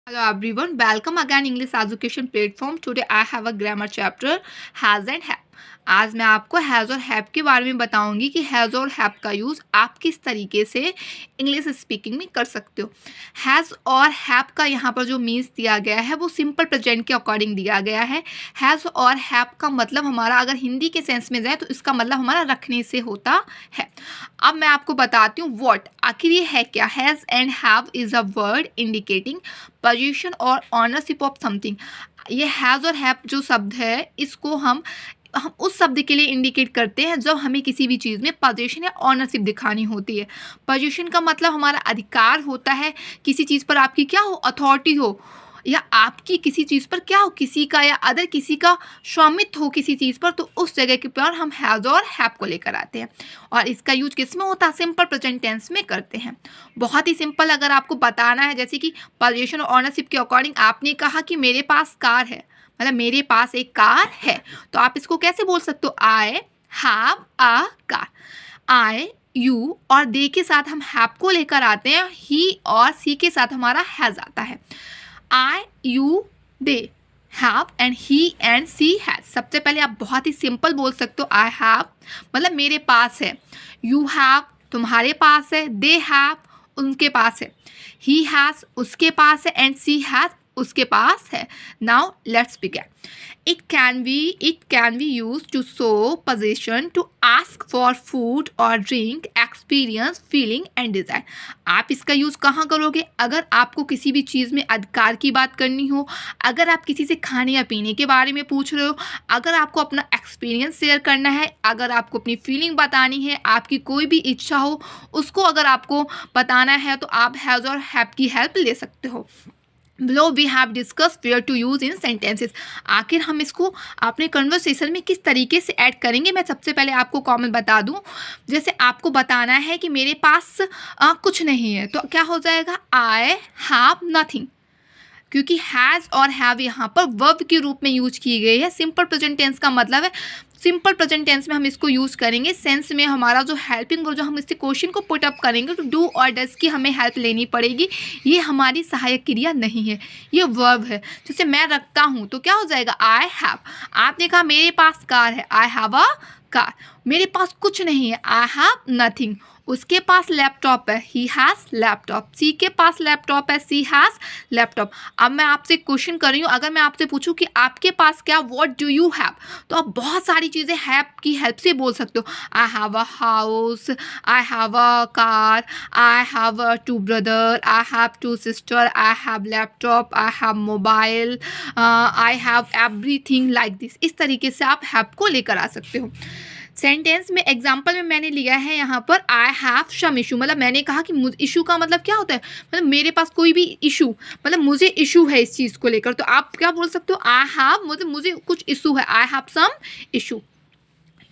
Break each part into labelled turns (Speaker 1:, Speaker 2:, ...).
Speaker 1: Hello everyone, welcome again English education platform. Today I have a grammar chapter has and have. आज मैं आपको has और have के बारे में बताऊंगी कि हैज़ और हैव का यूज़ आप किस तरीके से इंग्लिश स्पीकिंग में कर सकते हो। हैज़ और हैव का यहाँ पर जो मीन्स दिया गया है वो सिंपल प्रेजेंट के अकॉर्डिंग दिया गया है। हैज़ और हैव का मतलब हमारा अगर हिंदी के सेंस में जाए तो इसका मतलब हमारा रखने से होता है। अब मैं आपको बताती हूँ व्हाट, आखिर ये है क्या। Has and have is a word indicating position और ऑनरशिप ऑफ समथिंग। ये हैज़ और हैव जो शब्द है इसको हम उस शब्द के लिए इंडिकेट करते हैं जब हमें किसी भी चीज़ में पोजीशन या ऑनरशिप दिखानी होती है। पोजीशन का मतलब हमारा अधिकार होता है, किसी चीज़ पर आपकी क्या हो, अथॉरिटी हो, या आपकी किसी चीज़ पर क्या हो, किसी का या अदर किसी का स्वामित्व हो किसी चीज़ पर, तो उस जगह के पर हम हैज़ और हैव को लेकर आते हैं। और इसका यूज किस में होता है, सिंपल प्रेजेंट टेंस में करते हैं। बहुत ही सिंपल अगर आपको बताना है, जैसे कि पोजीशन और ऑनरशिप के अकॉर्डिंग आपने कहा कि मेरे पास कार है, मतलब मेरे पास एक कार है, तो आप इसको कैसे बोल सकते हो, I have a car. I, you और दे के साथ हम हैव को लेकर आते हैं, ही और सी के साथ हमारा हैज़ आता है। I, you, they have and he and she has. सबसे पहले आप बहुत ही सिंपल बोल सकते हो, आई हैव मतलब मेरे पास है, यू हैव तुम्हारे पास है, दे हैव उनके पास है, ही हैज़ उसके पास है एंड सी हैज़ उसके पास है। Now let's begin. It can be use to show position, to ask for food और drink, experience, feeling and desire. आप इसका यूज़ कहाँ करोगे, अगर आपको किसी भी चीज़ में अधिकार की बात करनी हो, अगर आप किसी से खाने या पीने के बारे में पूछ रहे हो, अगर आपको अपना एक्सपीरियंस शेयर करना है, अगर आपको अपनी फीलिंग बतानी है, आपकी कोई भी इच्छा हो उसको अगर आपको बताना है, तो आप हैज़ और हैव की हेल्प ले सकते हो। Below we have discussed where to use in sentences। आखिर हम इसको अपने कन्वर्सेशन में किस तरीके से ऐड करेंगे, मैं सबसे पहले आपको कॉमन बता दूं। जैसे आपको बताना है कि मेरे पास कुछ नहीं है, तो क्या हो जाएगा, आई हैव नथिंग, क्योंकि हैज़ और हैव यहाँ पर वर्ब के रूप में यूज की गई है। सिंपल प्रेजेंट टेंस का मतलब है, सिंपल प्रेजेंट टेंस में हम इसको यूज़ करेंगे, सेंस में हमारा जो हेल्पिंग और जो हम इससे क्वेश्चन को पुट अप करेंगे तो डू और डज की हमें हेल्प लेनी पड़ेगी। ये हमारी सहायक क्रिया नहीं है, ये वर्ब है। जैसे मैं रखता हूँ तो क्या हो जाएगा, आई हैव। आपने कहा मेरे पास कार है, आई हैव अ कार। मेरे पास कुछ नहीं है, आई हैव नथिंग। उसके पास लैपटॉप है, ही हैज़ लैपटॉप। सी के पास लैपटॉप है, सी हैज़ लैपटॉप। अब मैं आपसे क्वेश्चन कर रही हूँ, अगर मैं आपसे पूछूं कि आपके पास क्या, व्हाट डू यू हैव, तो आप बहुत सारी चीज़ें हैव की हेल्प से बोल सकते हो। I have a house, I have a car, I have two brother, I have two sister, I have laptop, I have mobile, I have everything like this. इस तरीके से आप हैव को लेकर आ सकते हो। सेंटेंस में एग्जाम्पल में मैंने लिया है यहाँ पर, आई हैव सम इशू, मतलब मैंने कहा कि इशू का मतलब क्या होता है, मतलब मेरे पास कोई भी इशू, मतलब मुझे इशू है इस चीज़ को लेकर, तो आप क्या बोल सकते हो, आई हैव मतलब मुझे कुछ इशू है, I have some issue.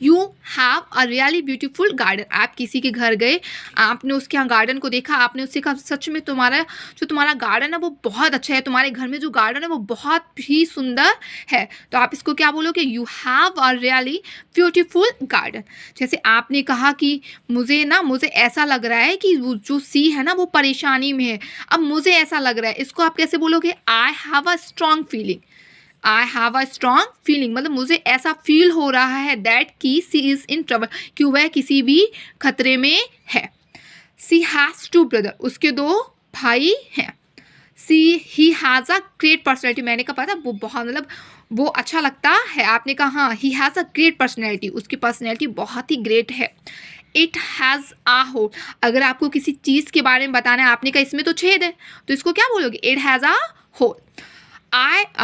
Speaker 1: You have a really beautiful garden. आप किसी के घर गए, आपने उसके यहाँ गार्डन को देखा, आपने उससे कहा सच में तुम्हारा गार्डन है वो बहुत अच्छा है, तुम्हारे घर में जो गार्डन है वो बहुत ही सुंदर है, तो आप इसको क्या बोलोगे, you have a really beautiful garden. जैसे आपने कहा कि मुझे ऐसा लग रहा है कि वो जो सी है ना वो परेशानी में है, अब मुझे ऐसा लग रहा है, इसको आप कैसे बोलोगे, आई have a strong feeling. I have a strong feeling मतलब मुझे ऐसा फील हो रहा है दैट की सी इज़ इन ट्रबल, कि वह किसी भी खतरे में है। सी हैज़ टू ब्रदर, उसके 2 भाई हैं। He has a great personality, मैंने कहा पता वो बहुत मतलब वो अच्छा लगता है, आपने कहा हाँ he has a great personality, उसकी पर्सनैलिटी बहुत ही ग्रेट है। इट हैज़ आ होल, अगर आपको किसी चीज़ के बारे में बताना है, आपने कहा इसमें तो छेद है, तो इसको क्या बोलोगे, इट हैज़ आ होल।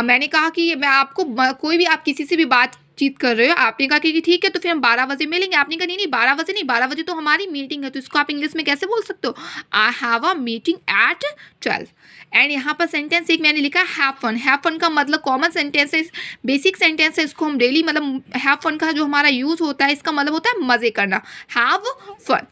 Speaker 1: मैंने कहा कि मैं आपको कोई भी आप किसी से भी बातचीत कर रहे हो, आपने कहा कि ठीक है तो फिर हम 12 बजे मिलेंगे, आपने कहा नहीं 12 बजे नहीं, 12 बजे तो हमारी मीटिंग है, तो इसको आप इंग्लिश में कैसे बोल सकते हो, I have a meeting at 12। And यहाँ पर सेंटेंस एक मैंने लिखा हैव फन। हैव फन का मतलब कॉमन सेंटेंस है, बेसिक सेंटेंस है, इसको हम डेली मतलब हैव फन का जो हमारा यूज़ होता है इसका मतलब होता है मज़े करना, हैव फन।